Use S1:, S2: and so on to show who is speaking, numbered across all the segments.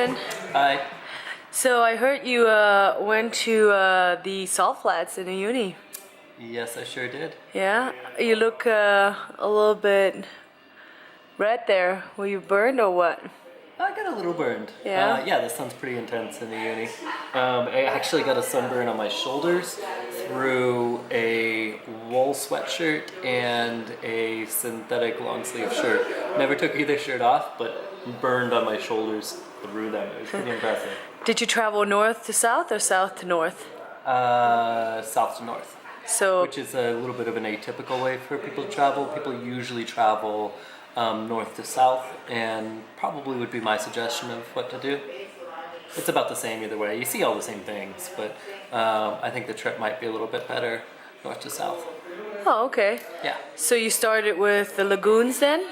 S1: Jason.
S2: Hi.
S1: So I heard you went to the salt flats in the uni.
S2: Yes, I sure did.
S1: Yeah? You look a little bit red there. Were you burned or what?
S2: I got a little burned.
S1: Yeah?
S2: Yeah, the sun's pretty intense in the uni. I actually got a sunburn on my shoulders through a wool sweatshirt and a synthetic long sleeve shirt. Never took either shirt off, but burned on my shoulders through them. It was pretty impressive.
S1: Did you travel north to south or south to north?
S2: South to north.
S1: So,
S2: Which is a little bit of an atypical way for people to travel. People usually travel north to south, and probably would be my suggestion of what to do. It's about the same either way. You see all the same things, but I think the trip might be a little bit better north to south.
S1: oh, okay.
S2: Yeah.
S1: So you started with the lagoons then?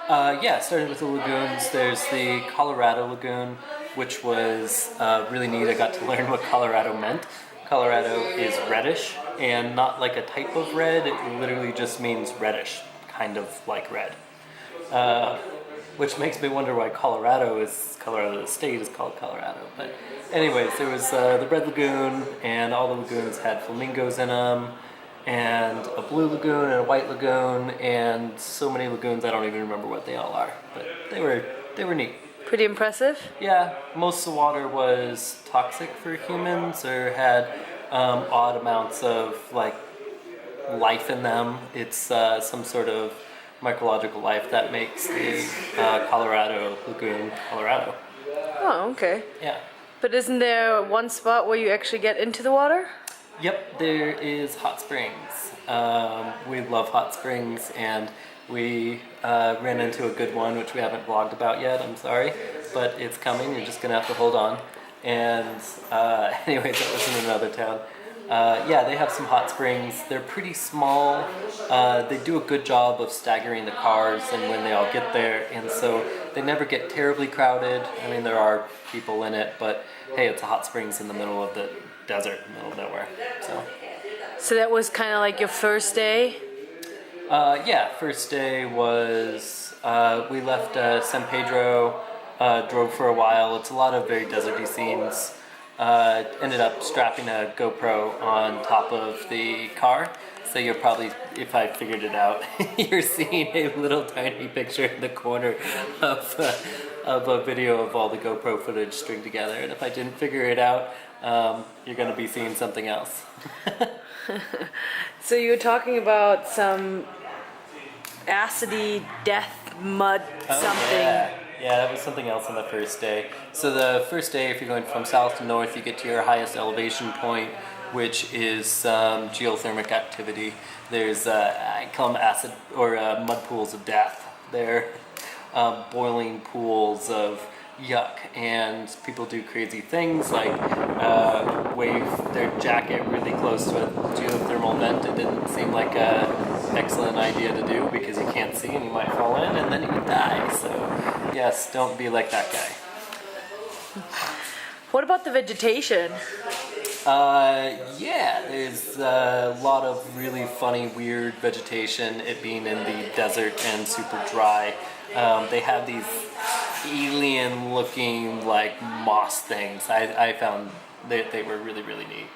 S2: Yeah, started with the lagoons. There's the Colorado Lagoon, which was really neat. I got to learn what Colorado meant. Colorado is reddish, and not like a type of red. It literally just means reddish, kind of like red. Which makes me wonder why Colorado the state is called Colorado. But anyways, there was the Red Lagoon, and all the lagoons had flamingos in them, and a blue lagoon and a white lagoon, and so many lagoons I don't even remember what they all are. But they were neat.
S1: Pretty impressive.
S2: Yeah, most of the water was toxic for humans or had odd amounts of like life in them. It's some sort of mycological life that makes the Colorado Lagoon Colorado.
S1: Oh, okay.
S2: Yeah.
S1: But isn't there one spot where you actually get into the water?
S2: Yep, there is hot springs. We love hot springs, and we ran into a good one, which we haven't vlogged about yet, I'm sorry, but it's coming, you're just gonna have to hold on. And anyways, that was in another town. Yeah, they have some hot springs. They're pretty small. They do a good job of staggering the cars and when they all get there, and so they never get terribly crowded. I mean, there are people in it, but hey, it's a hot springs in the middle of the desert, middle of nowhere.
S1: So that was kind of like your first day?
S2: Yeah, first day was, we left San Pedro, drove for a while. It's a lot of very deserty scenes. Ended up strapping a GoPro on top of the car. So you're probably, if I figured it out, you're seeing a little tiny picture in the corner of a video of all the GoPro footage stringed together. And if I didn't figure it out, you're going to be seeing something else.
S1: So you were talking about some acidy death mud something.
S2: Yeah, that was something else on the first day. So the first day, if you're going from south to north, you get to your highest elevation point, which is geothermic activity. There's, I call them acid or mud pools of death. They're boiling pools of yuck, and people do crazy things like wave their jacket really close to a geothermal vent. It didn't seem like an excellent idea to do because you can't see and you might fall in and then you die. So yes, don't be like that guy.
S1: What about the vegetation?
S2: Yeah, there's a lot of really funny, weird vegetation, it being in the desert and super dry. They have these alien-looking, like, moss things. I found they were really, really neat.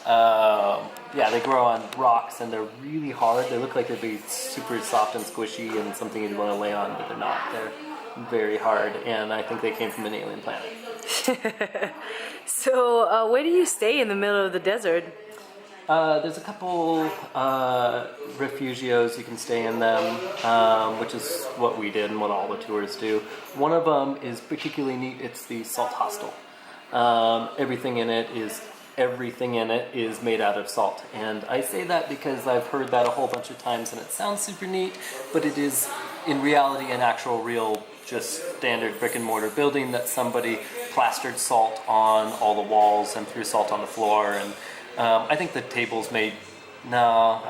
S2: Yeah, they grow on rocks, and they're really hard. They look like they'd be super soft and squishy and something you'd want to lay on, but they're not. They're very hard, and I think they came from an alien planet.
S1: So, where do you stay in the middle of the desert?
S2: There's a couple refugios, you can stay in them, which is what we did and what all the tours do. One of them is particularly neat. It's the salt hostel. Everything in it is made out of salt. And I say that because I've heard that a whole bunch of times and it sounds super neat, but it is in reality an actual real just standard brick and mortar building that somebody plastered salt on all the walls and threw salt on the floor. And I think the tables I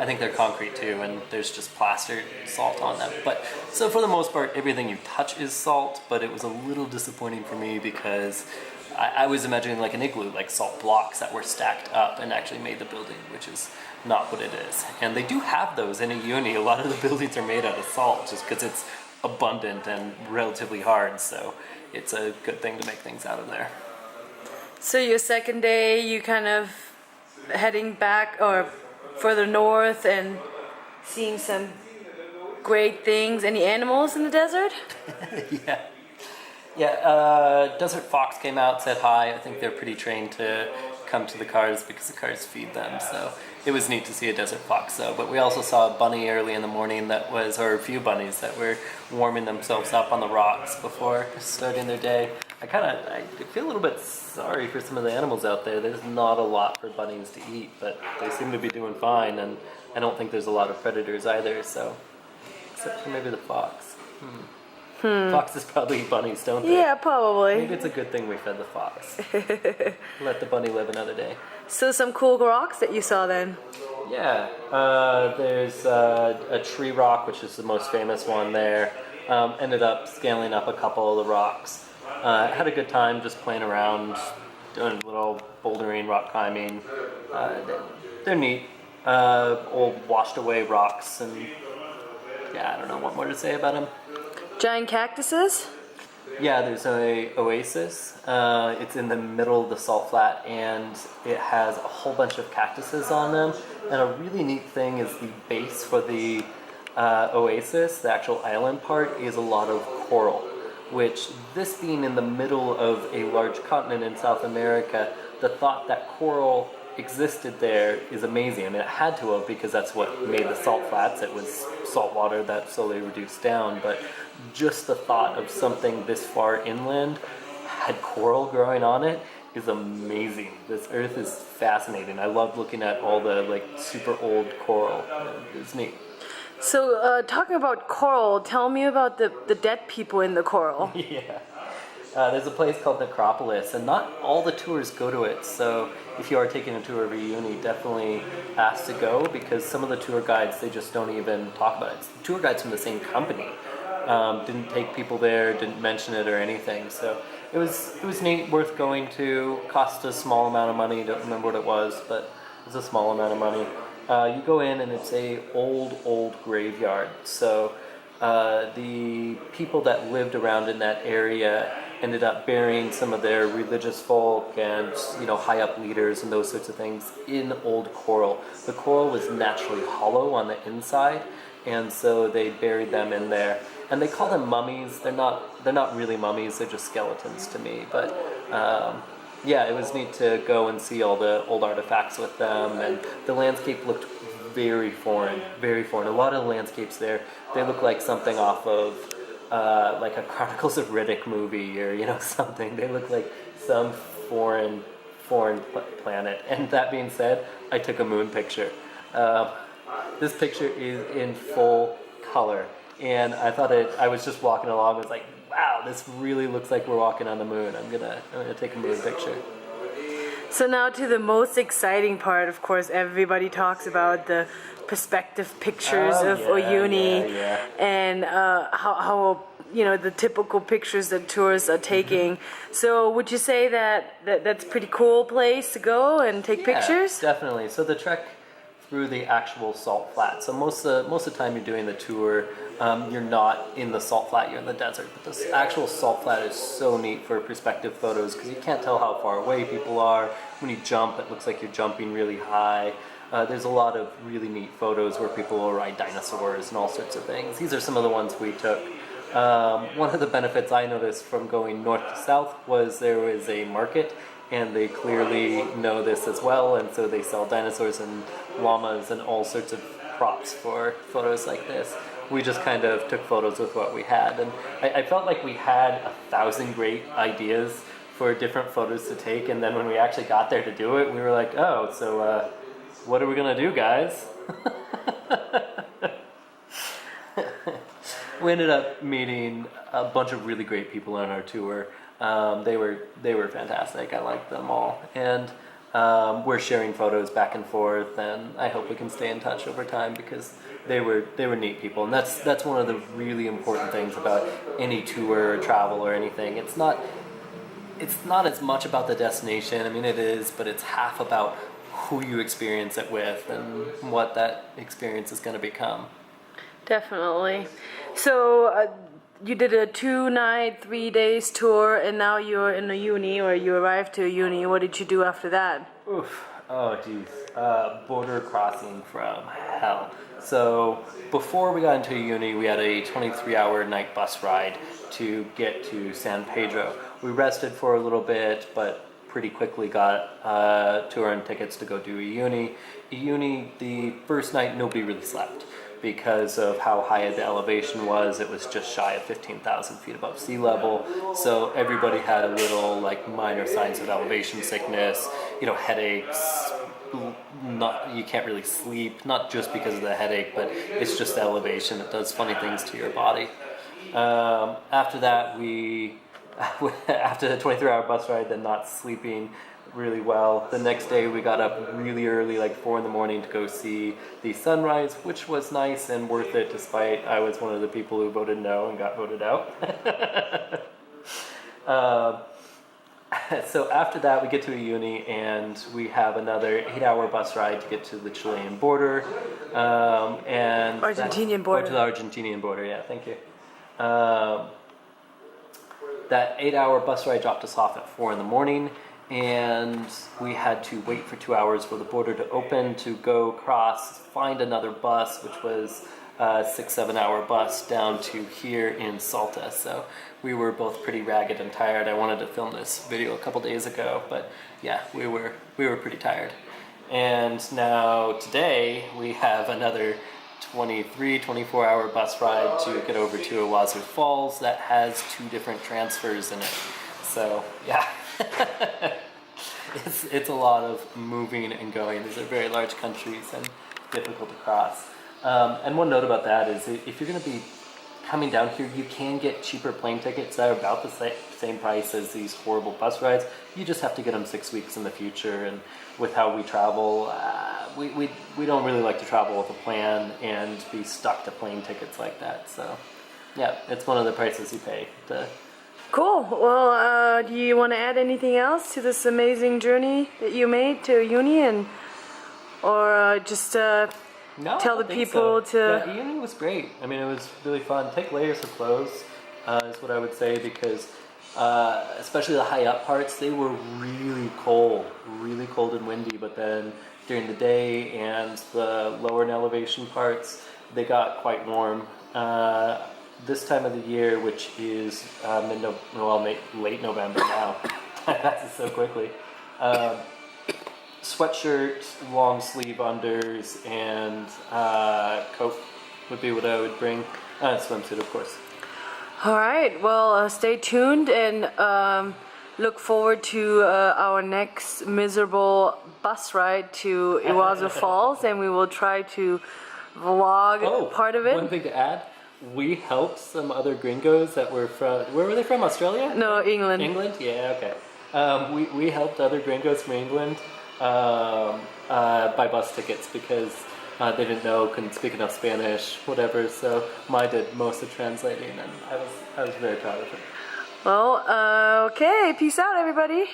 S2: think they're concrete too, and there's just plastered salt on them. But so for the most part, everything you touch is salt, but it was a little disappointing for me because I was imagining like an igloo, like salt blocks that were stacked up and actually made the building, which is not what it is. And they do have those in a uni. A lot of the buildings are made out of salt just because it's abundant and relatively hard, so it's a good thing to make things out of there.
S1: So your second day, you kind of heading back or further north and seeing some great things. Any animals in the desert?
S2: Yeah. Yeah, Desert Fox came out, said hi. I think they're pretty trained to come to the cars because the cars feed them, so it was neat to see a desert fox though. But we also saw a bunny early in the morning or a few bunnies that were warming themselves up on the rocks before starting their day. I feel a little bit sorry for some of the animals out there. There's not a lot for bunnies to eat, but they seem to be doing fine, and I don't think there's a lot of predators either, so except for maybe the fox. Foxes probably eat bunnies, don't they?
S1: Yeah, probably.
S2: Maybe it's a good thing we fed the fox. Let the bunny live another day.
S1: So some cool rocks that you saw then.
S2: Yeah, there's a tree rock, which is the most famous one there. Ended up scaling up a couple of the rocks. Had a good time just playing around, doing a little bouldering, rock climbing. They're neat. Old washed away rocks, and yeah, I don't know what more to say about them.
S1: Giant cactuses?
S2: Yeah, there's a Oasis. It's in the middle of the salt flat, and it has a whole bunch of cactuses on them. And a really neat thing is the base for the Oasis, the actual island part, is a lot of coral, which, this being in the middle of a large continent in South America, the thought that coral existed there is amazing. I mean, it had to have, because that's what made the salt flats. It was salt water that slowly reduced down, but just the thought of something this far inland had coral growing on it is amazing. This earth is fascinating. I love looking at all the super old coral. It's neat.
S1: So talking about coral, tell me about the dead people in the coral.
S2: Yeah. There's a place called the Acropolis, and not all the tours go to it, so if you are taking a tour of a uni, definitely ask to go, because some of the tour guides, they just don't even talk about it. It's tour guides from the same company. Didn't take people there, didn't mention it or anything, so it was neat, worth going to. Cost a small amount of money, don't remember what it was, but it was a small amount of money. You go in and it's a old graveyard, so the people that lived around in that area ended up burying some of their religious folk and high up leaders and those sorts of things in old coral. The coral was naturally hollow on the inside, and so they buried them in there. And they call them mummies. They're not really mummies. They're just skeletons to me. But yeah, it was neat to go and see all the old artifacts with them, and the landscape looked very foreign, very foreign. A lot of the landscapes there, they look like something off of like a Chronicles of Riddick movie or something. They look like some foreign planet. And that being said, I took a moon picture. This picture is in full color, and I was just walking along. I was like, wow, this really looks like we're walking on the moon. I'm gonna take a moon picture.
S1: So now to the most exciting part. Of course, everybody talks about the perspective pictures of Uyuni and how the typical pictures that tourists are taking. So would you say that's a pretty cool place to go and take pictures?
S2: Definitely. So the trek through the actual salt flat. So most of the time you're doing the tour, you're not in the salt flat, you're in the desert. But the actual salt flat is so neat for perspective photos because you can't tell how far away people are. When you jump, it looks like you're jumping really high. There's a lot of really neat photos where people will ride dinosaurs and all sorts of things. These are some of the ones we took. One of the benefits I noticed from going north to south was there was a market, and they clearly know this as well, and so they sell dinosaurs and llamas and all sorts of props for photos like this. We just kind of took photos with what we had, and I felt like we had 1,000 great ideas for different photos to take, and then when we actually got there to do it, we were like, oh, so what are we gonna do, guys? We ended up meeting a bunch of really great people on our tour. They were fantastic. I liked them all, and we're sharing photos back and forth. And I hope we can stay in touch over time because they were neat people. And that's one of the really important things about any tour or travel or anything. It's not as much about the destination. I mean, it is, but it's half about who you experience it with and what that experience is going to become.
S1: Definitely. So you did a 2-night, 3 days tour, and now you're in a uni, or you arrived to a uni. What did you do after that?
S2: Oof. Oh, geez. Border crossing from hell. So before we got into uni, we had a 23-hour night bus ride to get to San Pedro. We rested for a little bit, but pretty quickly got tour and tickets to go do a uni. A uni, the first night, nobody really slept because of how high the elevation was. It was just shy of 15,000 feet above sea level. So everybody had a little like minor signs of elevation sickness, you know, headaches, you can't really sleep, not just because of the headache, but it's just the elevation. It does funny things to your body. After that, after the 23-hour bus ride, then not sleeping really well. The next day we got up really early, like 4 in the morning, to go see the sunrise, which was nice and worth it, despite I was one of the people who voted no and got voted out. So after that we get to a uni and we have another 8-hour bus ride to get to the Chilean border. And
S1: Argentinian border.
S2: To the Argentinian border, yeah, thank you. That 8-hour bus ride dropped us off at 4 in the morning, and we had to wait for 2 hours for the border to open to go across, find another bus, which was a 6-7 hour bus down to here in Salta. So we were both pretty ragged and tired. I wanted to film this video a couple days ago, but yeah, we were pretty tired. And now today we have another 24 hour bus ride to get over to Oasis Falls that has 2 different transfers in it. So yeah, it's a lot of moving and going. These are very large countries and difficult to cross. And one note about that is if you're going to be coming down here, you can get cheaper plane tickets that are about the same price as these horrible bus rides. You just have to get them 6 weeks in the future. And with how we travel, we don't really like to travel with a plan and be stuck to plane tickets like that. So yeah, it's one of the prices you pay.
S1: Cool. Well, do you want to add anything else to this amazing journey that you made to uni, or just tell the people to...
S2: Yeah, uni was great. I mean, it was really fun. Take layers of clothes is what I would say, because especially the high up parts, they were really cold and windy, but then during the day and the lower in elevation parts, they got quite warm. This time of the year, which is late November now, passes so quickly. Sweatshirt, long sleeve unders, and coat would be what I would bring. Swimsuit, of course.
S1: All right. Well, stay tuned and look forward to our next miserable bus ride to Oasis Falls, and we will try to vlog part of it.
S2: One thing to add. We helped some other gringos that were from... Where were they from? Australia?
S1: No, England.
S2: England? Yeah, okay. We helped other gringos from England buy bus tickets because they didn't know, couldn't speak enough Spanish, whatever. So Mai did most of translating, and I was very proud of it.
S1: Well, okay. Peace out, everybody.